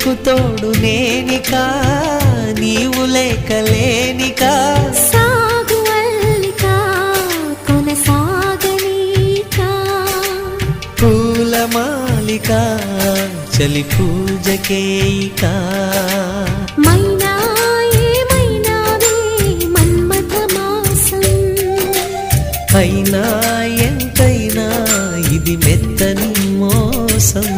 నీకు తోడు నేనికా నీవు లేకలేనికా సాగు అల్లిక కొనసాగనీకా పూల మాలిక చలి పూజకేయికా మైనా ఏమైనావే మన్మథ మాసం అయినా ఎంతైనా ఇది మెత్తని మోసం